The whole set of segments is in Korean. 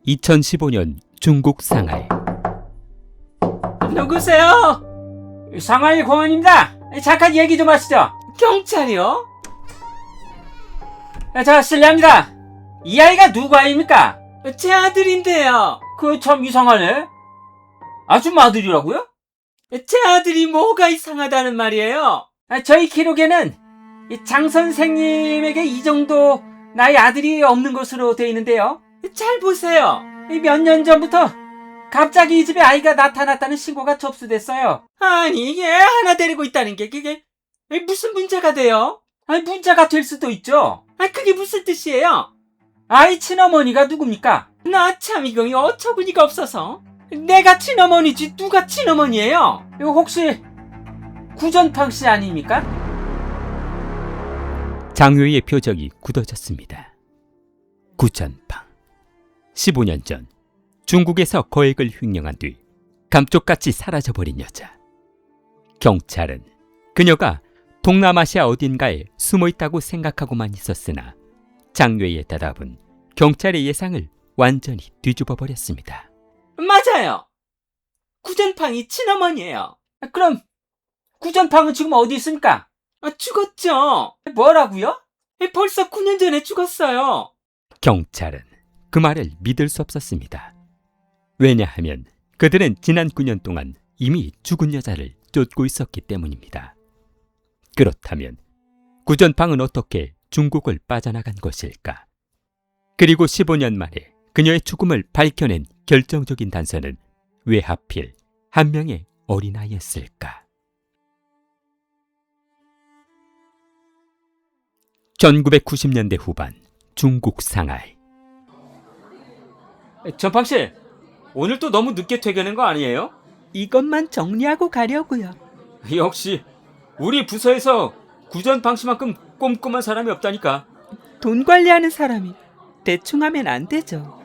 2015년 중국 상하이. 누구세요? 상하이 공원입니다. 잠깐 얘기 좀 하시죠. 경찰이요? 자, 실례합니다. 이 아이가 누구 아이입니까? 제 아들인데요. 그 참 이상하네. 아줌 아들이라고요? 제 아들이 뭐가 이상하다는 말이에요? 저희 기록에는 장 선생님에게 이 정도 나이 아들이 없는 것으로 되어 있는데요. 잘 보세요. 몇 년 전부터 갑자기 이 집에 아이가 나타났다는 신고가 접수됐어요. 아니, 이게 하나 데리고 있다는 게 그게 무슨 문제가 돼요? 아니, 문제가 될 수도 있죠. 그게 무슨 뜻이에요? 아이 친어머니가 누굽니까? 나 참 이거 어처구니가 없어서. 내가 친어머니지 누가 친어머니예요? 이거 혹시 구전팡 씨 아닙니까? 장유의 표정이 굳어졌습니다. 구전팡. 15년 전 중국에서 거액을 횡령한 뒤 감쪽같이 사라져버린 여자. 경찰은 그녀가 동남아시아 어딘가에 숨어있다고 생각하고만 있었으나 장유의 대답은 경찰의 예상을 완전히 뒤집어버렸습니다. 맞아요. 구전팡이 친어머니예요. 그럼 구전팡은 지금 어디 있습니까? 죽었죠. 뭐라고요? 벌써 9년 전에 죽었어요. 경찰은 그 말을 믿을 수 없었습니다. 왜냐하면 그들은 지난 9년 동안 이미 죽은 여자를 쫓고 있었기 때문입니다. 그렇다면 구전팡은 어떻게 중국을 빠져나간 것일까? 그리고 15년 만에 그녀의 죽음을 밝혀낸 결정적인 단서는 왜 하필 한 명의 어린아이였을까? 1990년대 후반 중국 상하이. 전팡씨, 오늘 또 너무 늦게 퇴근한 거 아니에요? 이것만 정리하고 가려고요. 역시 우리 부서에서 구전팡씨만큼 꼼꼼한 사람이 없다니까. 돈 관리하는 사람이 대충 하면 안 되죠.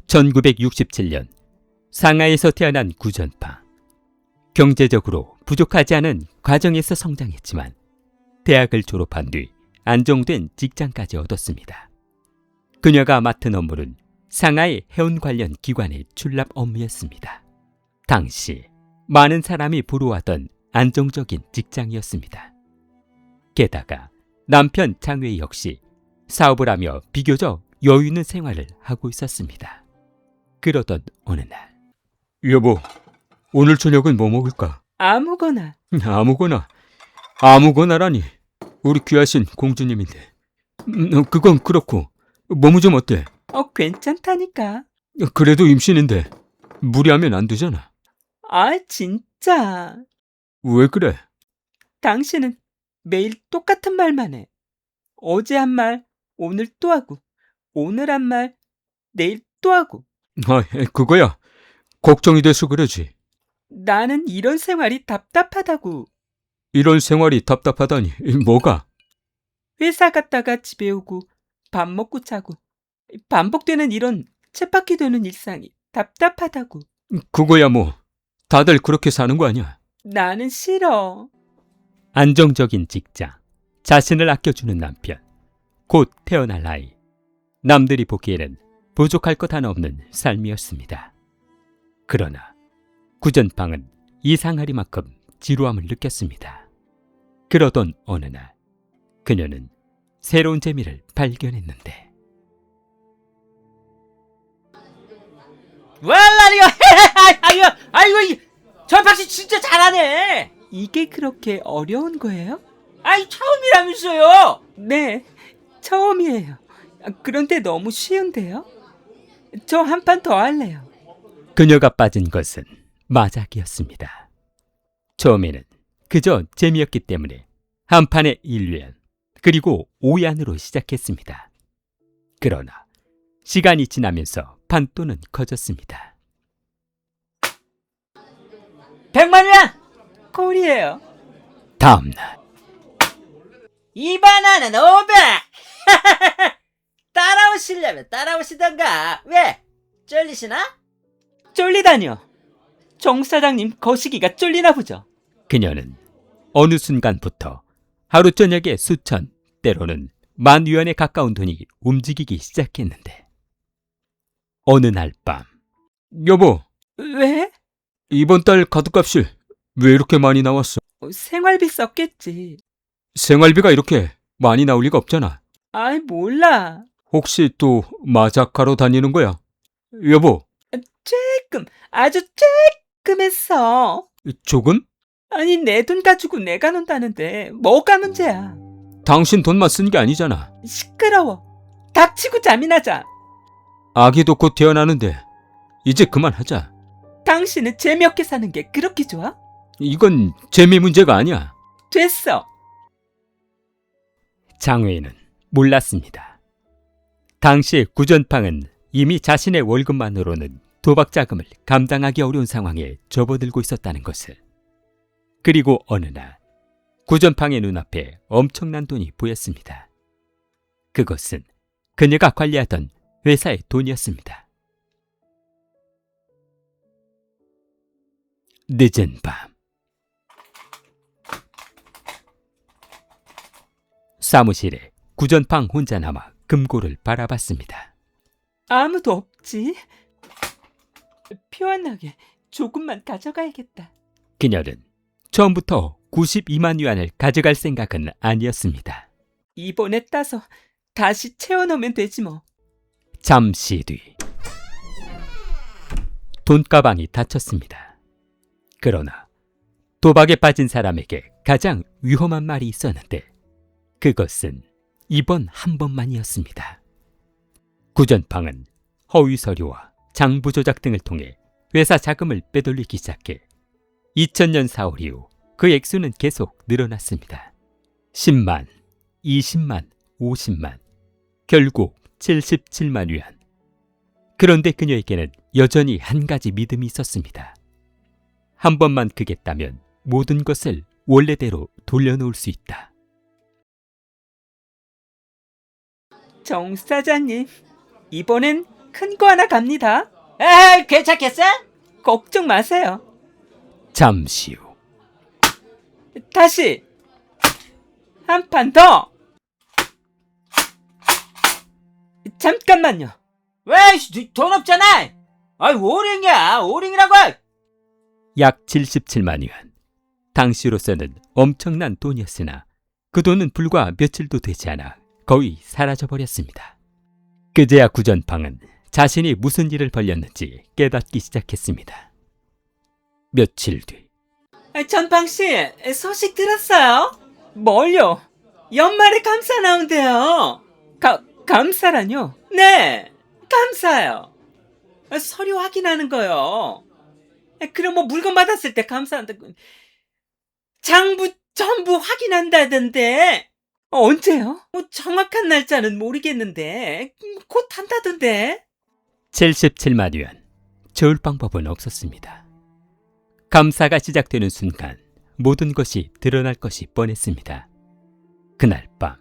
1967년 상하이에서 태어난 구전팡. 경제적으로 부족하지 않은 가정에서 성장했지만 대학을 졸업한 뒤 안정된 직장까지 얻었습니다. 그녀가 맡은 업무는 상하이 해운 관련 기관의 출납 업무였습니다. 당시 많은 사람이 부러워하던 안정적인 직장이었습니다. 게다가 남편 장외 역시 사업을 하며 비교적 여유 있는 생활을 하고 있었습니다. 그러던 어느 날, 여보, 오늘 저녁은 뭐 먹을까? 아무거나. 아무거나라니. 우리 귀하신 공주님인데. 그건 그렇고 몸은 좀 어때? 괜찮다니까. 그래도 임신인데 무리하면 안 되잖아. 진짜. 왜 그래? 당신은 매일 똑같은 말만 해. 어제 한 말, 오늘 또 하고, 오늘 한 말, 내일 또 하고. 그거야. 걱정이 돼서 그러지. 나는 이런 생활이 답답하다고. 이런 생활이 답답하다니. 뭐가? 회사 갔다가 집에 오고 밥 먹고 자고 반복되는 이런 쳇바퀴 도는 일상이 답답하다고. 그거야 뭐. 다들 그렇게 사는 거 아니야. 나는 싫어. 안정적인 직장, 자신을 아껴주는 남편, 곧 태어날 아이. 남들이 보기에는 부족할 것 하나 없는 삶이었습니다. 그러나 구전팡은 이상하리만큼 지루함을 느꼈습니다. 그러던 어느 날 그녀는 새로운 재미를 발견했는데. 왈라리가 아이고 전팡씨 진짜 잘하네. 이게 그렇게 어려운 거예요? 처음이라면서요. 네, 처음이에요. 그런데 너무 쉬운데요? 저 한 판 더 할래요. 그녀가 빠진 것은 마작이었습니다. 처음에는 그저 재미였기 때문에 한 판의 1년 그리고 5연으로 시작했습니다. 그러나 시간이 지나면서 판도는 커졌습니다. 100만 원. 콜이에요. 다음날 이 바나나는 500. 따라오시려면 따라오시던가. 왜? 쫄리시나? 쫄리다뇨. 정 사장님 거시기가 쫄리나 보죠. 그녀는 어느 순간부터 하루 저녁에 수천, 때로는 10,000위안에 가까운 돈이 움직이기 시작했는데 어느 날 밤, 여보, 왜? 이번 달 카드값이 왜 이렇게 많이 나왔어? 생활비 썼겠지. 생활비가 이렇게 많이 나올 리가 없잖아. 아이, 몰라. 혹시 또 마자카로 다니는 거야? 여보, 아주 쬐끔 했어. 조금? 아니, 내 돈 가지고 내가 논다는데 뭐가 문제야. 당신 돈만 쓴 게 아니잖아. 시끄러워. 닥치고 잠이나자. 아기도 곧 태어나는데 이제 그만하자. 당신은 재미없게 사는 게 그렇게 좋아? 이건 재미 문제가 아니야. 됐어. 장외인은 몰랐습니다. 당시 구전팡은 이미 자신의 월급만으로는 도박 자금을 감당하기 어려운 상황에 접어들고 있었다는 것을. 그리고 어느 날 구전팡의 눈앞에 엄청난 돈이 보였습니다. 그것은 그녀가 관리하던 회사의 돈이었습니다. 늦은 밤, 사무실에 구전팡 혼자 남아 금고를 바라봤습니다. 아무도 없지? 표현하게 조금만 가져가야겠다. 그녀는 처음부터 92만 위안을 가져갈 생각은 아니었습니다. 이번에 따서 다시 채워넣으면 되지 뭐. 잠시 뒤 돈가방이 닫혔습니다. 그러나 도박에 빠진 사람에게 가장 위험한 말이 있었는데 그것은 이번 한 번만이었습니다. 구전팡은 허위 서류와 장부 조작 등을 통해 회사 자금을 빼돌리기 시작해 2000년 4월 이후 그 액수는 계속 늘어났습니다. 10만, 20만, 50만, 결국 77만 위안. 그런데 그녀에게는 여전히 한 가지 믿음이 있었습니다. 한 번만 크겠다면 모든 것을 원래대로 돌려놓을 수 있다. 정 사장님, 이번엔 큰 거 하나 갑니다. 에이, 괜찮겠어? 걱정 마세요. 잠시 후 다시 한 판 더. 잠깐만요. 왜, 돈 없잖아. 아이, 오링이야, 오링이라고. 약 77만 위안. 당시로서는 엄청난 돈이었으나 그 돈은 불과 며칠도 되지 않아 거의 사라져버렸습니다. 그제야 구전팡은 자신이 무슨 일을 벌였는지 깨닫기 시작했습니다. 며칠 뒤 전방씨, 소식 들었어요? 뭘요? 연말에 감사 나온대요. 감사라뇨? 네, 감사요. 서류 확인하는 거요. 그럼 뭐 물건 받았을 때 감사한다고. 장부 전부 확인한다던데. 언제요? 정확한 날짜는 모르겠는데 곧 한다던데. 77만 위안. 채울 방법은 없었습니다. 감사가 시작되는 순간 모든 것이 드러날 것이 뻔했습니다. 그날 밤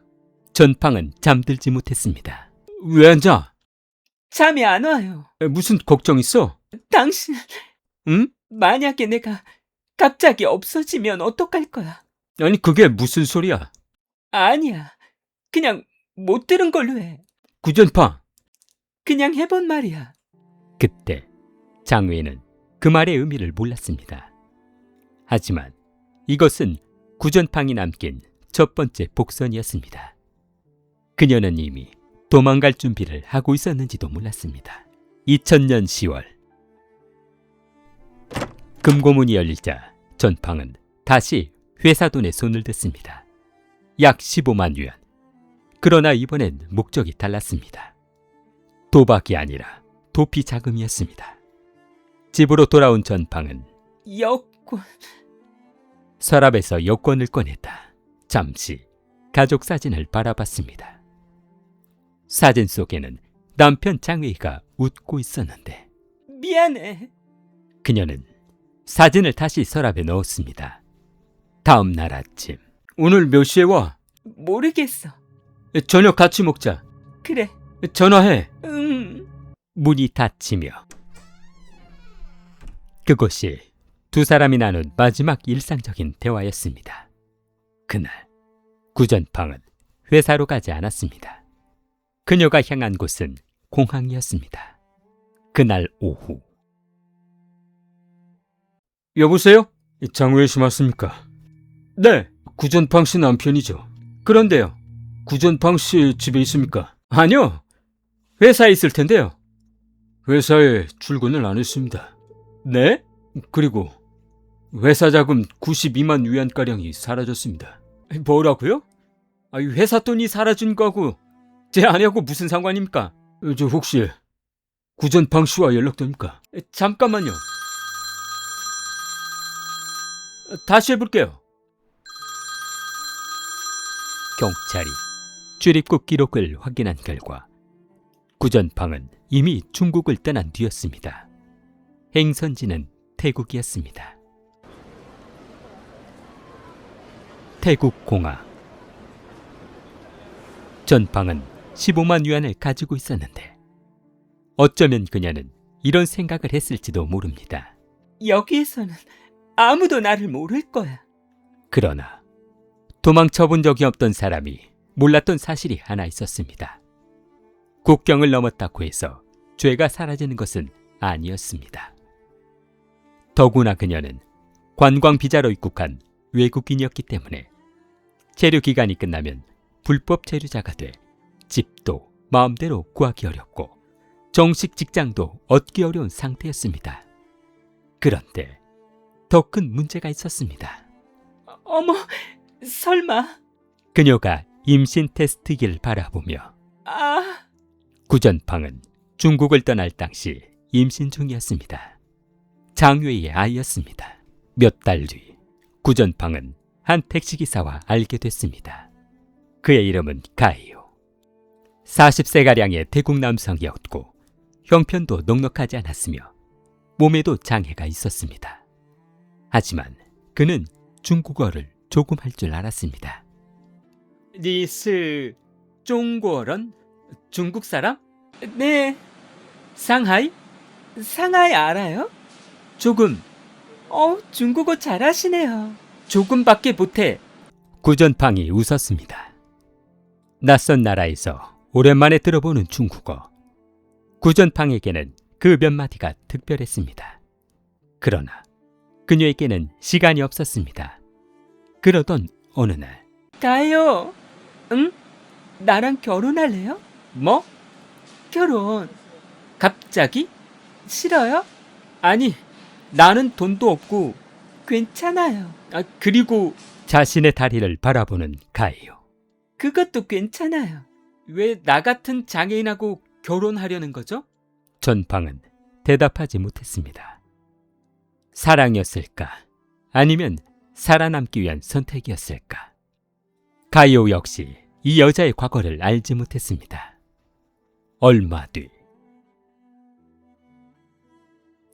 전팡은 잠들지 못했습니다. 왜 앉아? 잠이 안 와요. 무슨 걱정 있어? 당신, 응? 만약에 내가 갑자기 없어지면 어떡할 거야? 아니 그게 무슨 소리야? 아니야. 그냥 못 들은 걸로 해. 구전팡, 그냥 해본 말이야. 그때 장외는 그 말의 의미를 몰랐습니다. 하지만 이것은 구전팡이 남긴 첫 번째 복선이었습니다. 그녀는 이미 도망갈 준비를 하고 있었는지도 몰랐습니다. 2000년 10월 금고문이 열리자 전팡은 다시 회사 돈에 손을 댔습니다. 약 15만 위안. 그러나 이번엔 목적이 달랐습니다. 도박이 아니라 도피 자금이었습니다. 집으로 돌아온 전팡은 여권. 서랍에서 여권을 꺼냈다. 잠시 가족 사진을 바라봤습니다. 사진 속에는 남편 장웨이가 웃고 있었는데 미안해. 그녀는 사진을 다시 서랍에 넣었습니다. 다음 날 아침 오늘 몇 시에 와? 모르겠어. 저녁 같이 먹자. 그래. 전화해. 문이 닫히며 그것이 두 사람이 나눈 마지막 일상적인 대화였습니다. 그날 구전팡은 회사로 가지 않았습니다. 그녀가 향한 곳은 공항이었습니다. 그날 오후 여보세요? 장우혜 씨 맞습니까? 네, 구전팡 씨 남편이죠. 그런데요, 구전팡 씨 집에 있습니까? 아니요, 회사에 있을 텐데요. 회사에 출근을 안 했습니다. 네? 그리고 회사 자금 92만 위안가량이 사라졌습니다. 뭐라고요? 회사 돈이 사라진 거하고 제 아내하고 무슨 상관입니까? 저 혹시 구전팡 씨와 연락됩니까? 잠깐만요. 다시 해볼게요. 경찰이 출입국 기록을 확인한 결과 구전팡은 이미 중국을 떠난 뒤였습니다. 행선지는 태국이었습니다. 태국 공화. 전팡은 15만 위안을 가지고 있었는데 어쩌면 그녀는 이런 생각을 했을지도 모릅니다. 여기에서는 아무도 나를 모를 거야. 그러나 도망쳐본 적이 없던 사람이 몰랐던 사실이 하나 있었습니다. 국경을 넘었다고 해서 죄가 사라지는 것은 아니었습니다. 더구나 그녀는 관광 비자로 입국한 외국인이었기 때문에 체류 기간이 끝나면 불법 체류자가 돼 집도 마음대로 구하기 어렵고 정식 직장도 얻기 어려운 상태였습니다. 그런데 더 큰 문제가 있었습니다. 어머, 설마. 그녀가 임신 테스트기를 바라보며 아, 구전팡은 중국을 떠날 당시 임신 중이었습니다. 장외의 아이였습니다. 몇 달 뒤 구전팡은 한 택시기사와 알게 됐습니다. 그의 이름은 가이오. 40세가량의 태국 남성이었고 형편도 넉넉하지 않았으며 몸에도 장애가 있었습니다. 하지만 그는 중국어를 조금 할 줄 알았습니다. 니스 중국어런? 중국 사람? 네. 상하이? 상하이 알아요? 조금. 중국어 잘하시네요. 조금밖에 못해. 구전팡이 웃었습니다. 낯선 나라에서 오랜만에 들어보는 중국어. 구전팡에게는 그 몇 마디가 특별했습니다. 그러나 그녀에게는 시간이 없었습니다. 그러던 어느 날 가요. 응? 나랑 결혼할래요? 뭐? 결혼. 갑자기? 싫어요? 아니, 나는 돈도 없고 괜찮아요. 그리고 자신의 다리를 바라보는 가이오. 그것도 괜찮아요. 왜 나 같은 장애인하고 결혼하려는 거죠? 전팡은 대답하지 못했습니다. 사랑이었을까? 아니면 살아남기 위한 선택이었을까? 가이오 역시 이 여자의 과거를 알지 못했습니다. 얼마 뒤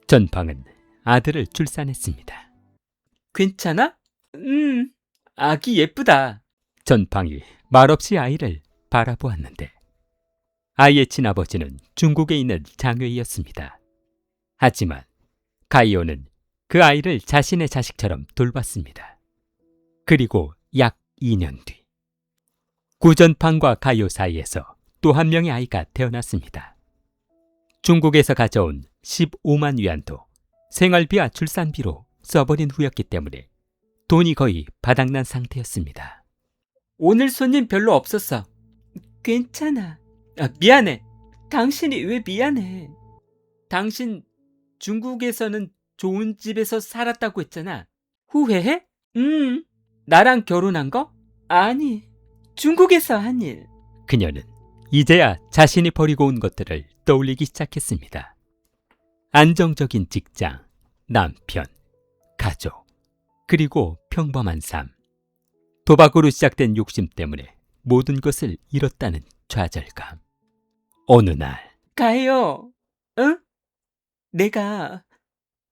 전팡은 아들을 출산했습니다. 괜찮아? 아기 예쁘다. 전팡이 말없이 아이를 바라보았는데 아이의 친아버지는 중국에 있는 장외이였습니다. 하지만 가이오는 그 아이를 자신의 자식처럼 돌봤습니다. 그리고 약 2년 뒤 구전팡과 가이오 사이에서 또 한 명의 아이가 태어났습니다. 중국에서 가져온 15만 위안도 생활비와 출산비로 써버린 후였기 때문에 돈이 거의 바닥난 상태였습니다. 오늘 손님 별로 없었어. 괜찮아. 미안해. 당신이 왜 미안해? 당신 중국에서는 좋은 집에서 살았다고 했잖아. 후회해? 나랑 결혼한 거? 아니, 중국에서 한 일. 그녀는 이제야 자신이 버리고 온 것들을 떠올리기 시작했습니다. 안정적인 직장, 남편, 가족, 그리고 평범한 삶. 도박으로 시작된 욕심 때문에 모든 것을 잃었다는 좌절감. 어느 날 가요. 응? 내가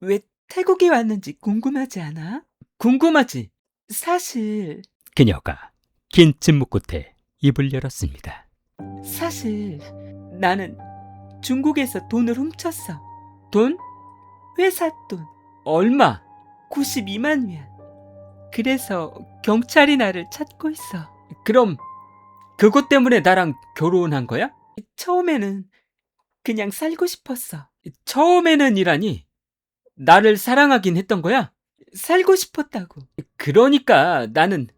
왜 태국에 왔는지 궁금하지 않아? 궁금하지. 사실 그녀가 긴 침묵 끝에 입을 열었습니다. 사실 나는 중국에서 돈을 훔쳤어. 돈? 회사 돈. 얼마? 92만 위안. 그래서 경찰이 나를 찾고 있어. 그럼 그것 때문에 나랑 결혼한 거야? 처음에는 그냥 살고 싶었어. 처음에는 이라니 나를 사랑하긴 했던 거야? 살고 싶었다고. 그러니까 나는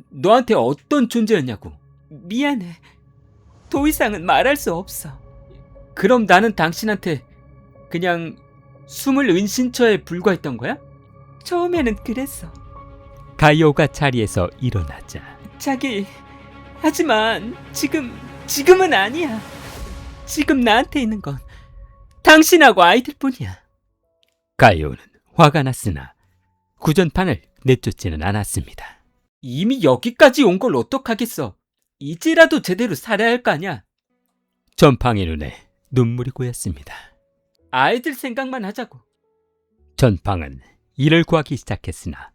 너한테 어떤 존재였냐고. 미안해. 더 이상은 말할 수 없어. 그럼 나는 당신한테 그냥 숨을 은신처에 불과했던 거야? 처음에는 그랬어. 가이오가 자리에서 일어나자 자기, 하지만 지금은 아니야. 지금 나한테 있는 건 당신하고 아이들뿐이야. 가이오는 화가 났으나 구전팡을 내쫓지는 않았습니다. 이미 여기까지 온 걸 어떡하겠어. 이제라도 제대로 살아야 할 거 아니야. 전팡의 눈에 눈물이 고였습니다. 아이들 생각만 하자고. 전팡은 일을 구하기 시작했으나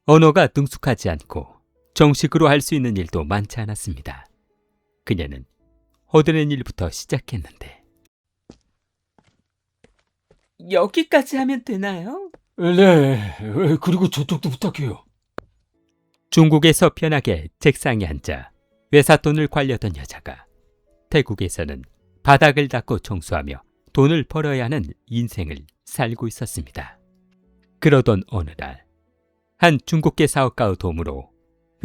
언어가 능숙하지 않고 정식으로 할 수 있는 일도 많지 않았습니다. 그녀는 허드렛 일부터 시작했는데 여기까지 하면 되나요? 네, 그리고 저쪽도 부탁해요. 중국에서 편하게 책상에 앉아 회사 돈을 관리하던 여자가 태국에서는 바닥을 닦고 청소하며 돈을 벌어야 하는 인생을 살고 있었습니다. 그러던 어느 날 한 중국계 사업가의 도움으로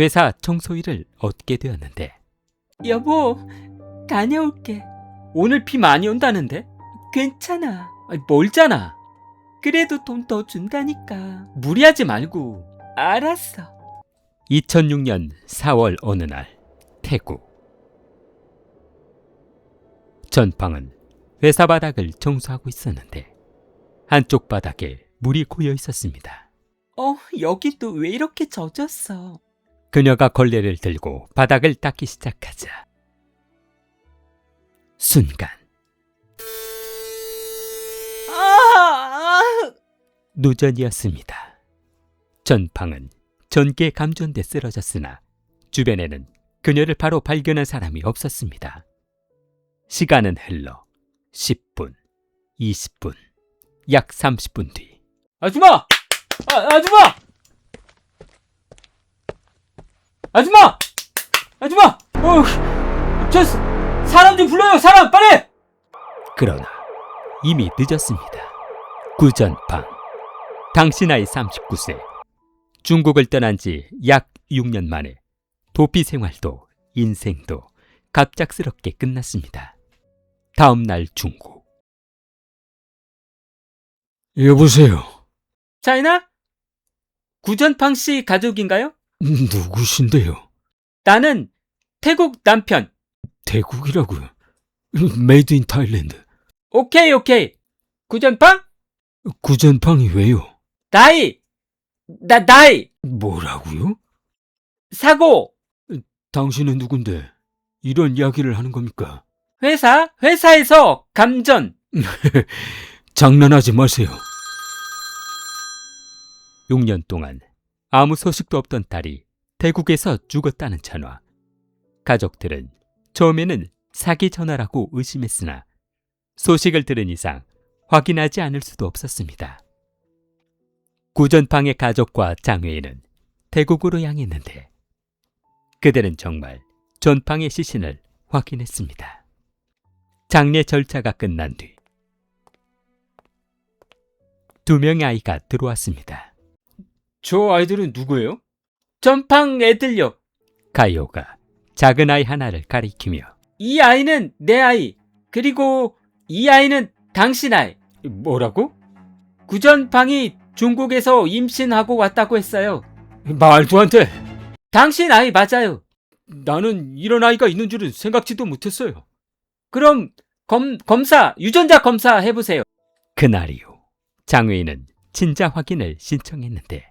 회사 청소 일을 얻게 되었는데 여보, 다녀올게. 오늘 비 많이 온다는데? 괜찮아. 멀잖아. 그래도 돈 더 준다니까. 무리하지 말고. 알았어. 2006년 4월 어느 날 태국 전팡은 회사 바닥을 청소하고 있었는데 한쪽 바닥에 물이 고여 있었습니다. 여기도 왜 이렇게 젖었어? 그녀가 걸레를 들고 바닥을 닦기 시작하자 순간 누전이었습니다. 전팡은 전기에 감전돼 쓰러졌으나 주변에는 그녀를 바로 발견한 사람이 없었습니다. 시간은 흘러 10분, 20분, 약 30분 뒤 아줌마! 아줌마! 아줌마! 아줌마! 저 사람 좀 불러요. 사람 빨리! 그러나 이미 늦었습니다. 구전팡 당시 나이 39세 중국을 떠난 지 약 6년 만에 도피 생활도 인생도 갑작스럽게 끝났습니다. 다음 날 중국. 여보세요. 차이나? 구전팡 씨 가족인가요? 누구신데요? 나는 태국 남편. 태국이라고요? 메이드 인 타일랜드. 오케이. 구전팡? 구전팡이 왜요? 나이! 뭐라고요? 사고! 당신은 누군데 이런 이야기를 하는 겁니까? 회사에서 감전. 장난하지 마세요. 6년 동안 아무 소식도 없던 딸이 태국에서 죽었다는 전화. 가족들은 처음에는 사기 전화라고 의심했으나 소식을 들은 이상 확인하지 않을 수도 없었습니다. 구전팡의 가족과 장외인은 태국으로 향했는데 그들은 정말 전팡의 시신을 확인했습니다. 장례 절차가 끝난 뒤 2명의 아이가 들어왔습니다. 저 아이들은 누구예요? 전팡 애들요. 가이오가 작은 아이 하나를 가리키며 이 아이는 내 아이. 그리고 이 아이는 당신 아이. 뭐라고? 구전팡이 중국에서 임신하고 왔다고 했어요. 말도 안 돼. 당신 아이 맞아요. 나는 이런 아이가 있는 줄은 생각지도 못했어요. 그럼 검사, 유전자 검사 해보세요. 그날 이후 장외인은 친자 확인을 신청했는데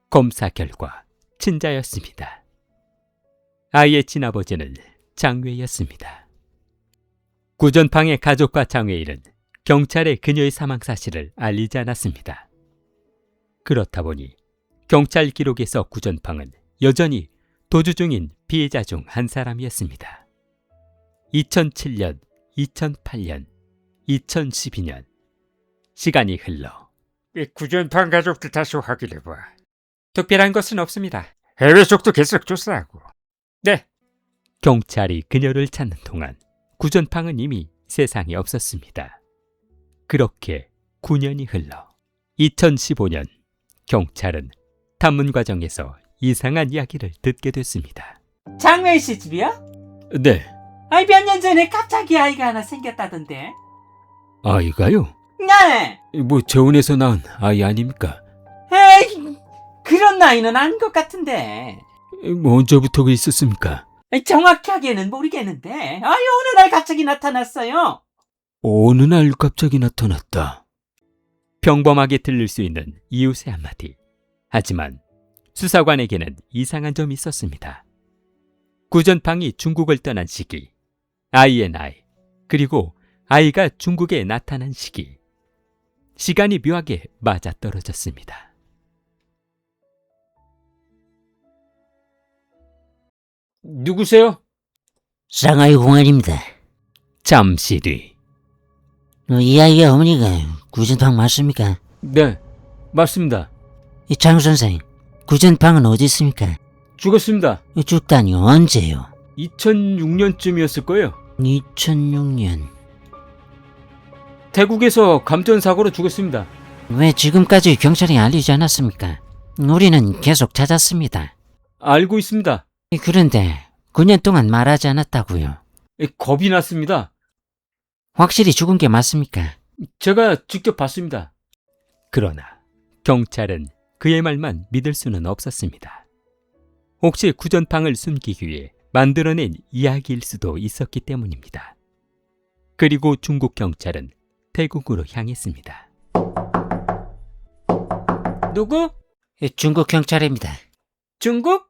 검사 결과 친자였습니다. 아이의 친아버지는 장외였습니다. 구전팡의 가족과 장외인은 경찰에 그녀의 사망 사실을 알리지 않았습니다. 그렇다 보니 경찰 기록에서 구전팡은 여전히 도주 중인 피해자 중 한 사람이었습니다. 2007년, 2008년, 2012년 시간이 흘러 구전팡 가족들 다시 확인해봐. 특별한 것은 없습니다. 해외 쪽도 계속 조사하고. 네. 경찰이 그녀를 찾는 동안 구전팡은 이미 세상에 없었습니다. 그렇게 9년이 흘러 2015년 경찰은 탐문 과정에서 이상한 이야기를 듣게 됐습니다. 장매일 씨 집이야? 네, 아이, 몇 년 전에 갑자기 아이가 하나 생겼다던데. 아이가요? 네. 뭐 재혼해서 낳은 아이 아닙니까? 에이, 그런 나이는 아닌 것 같은데. 뭐 언제부터 있었습니까? 정확하게는 모르겠는데. 아이, 어느 날 갑자기 나타났어요. 어느 날 갑자기 나타났다. 평범하게 들릴 수 있는 이웃의 한마디. 하지만 수사관에게는 이상한 점이 있었습니다. 구전팡이 중국을 떠난 시기, 아이의 나이, 그리고 아이가 중국에 나타난 시기. 시간이 묘하게 맞아떨어졌습니다. 누구세요? 쌍아이 공안입니다. 잠시 뒤 이 아이의 어머니가 구전팡 맞습니까? 네, 맞습니다. 장 선생, 구전팡은 어디 있습니까? 죽었습니다. 죽다니 언제요? 2006년쯤이었을 거예요. 2006년. 태국에서 감전사고로 죽었습니다. 왜 지금까지 경찰이 알리지 않았습니까? 우리는 계속 찾았습니다. 알고 있습니다. 그런데 9년 동안 말하지 않았다고요. 겁이 났습니다. 확실히 죽은 게 맞습니까? 제가 직접 봤습니다. 그러나 경찰은 그의 말만 믿을 수는 없었습니다. 혹시 구전팡을 숨기기 위해 만들어낸 이야기일 수도 있었기 때문입니다. 그리고 중국 경찰은 태국으로 향했습니다. 누구? 중국 경찰입니다. 중국?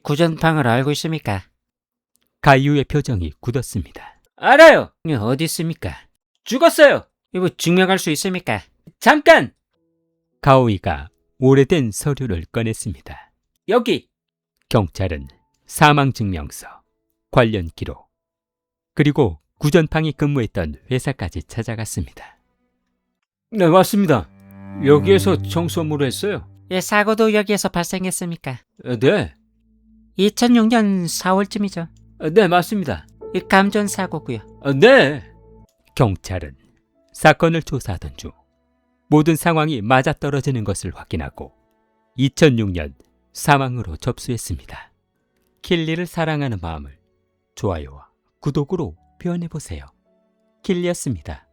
구전팡을 알고 있습니까? 가이유의 표정이 굳었습니다. 알아요. 어디 있습니까? 죽었어요. 이거 증명할 수 있습니까? 잠깐. 가오이가 오래된 서류를 꺼냈습니다. 여기. 경찰은 사망증명서, 관련 기록, 그리고 구전팡이 근무했던 회사까지 찾아갔습니다. 네, 맞습니다. 여기에서 청소 업무를 했어요. 사고도 여기에서 발생했습니까? 네, 2006년 4월쯤이죠. 네, 맞습니다. 감전 사고고요. 네. 경찰은 사건을 조사하던 중 모든 상황이 맞아떨어지는 것을 확인하고 2006년 사망으로 접수했습니다. 킬리를 사랑하는 마음을 좋아요와 구독으로 표현해보세요. 킬리였습니다.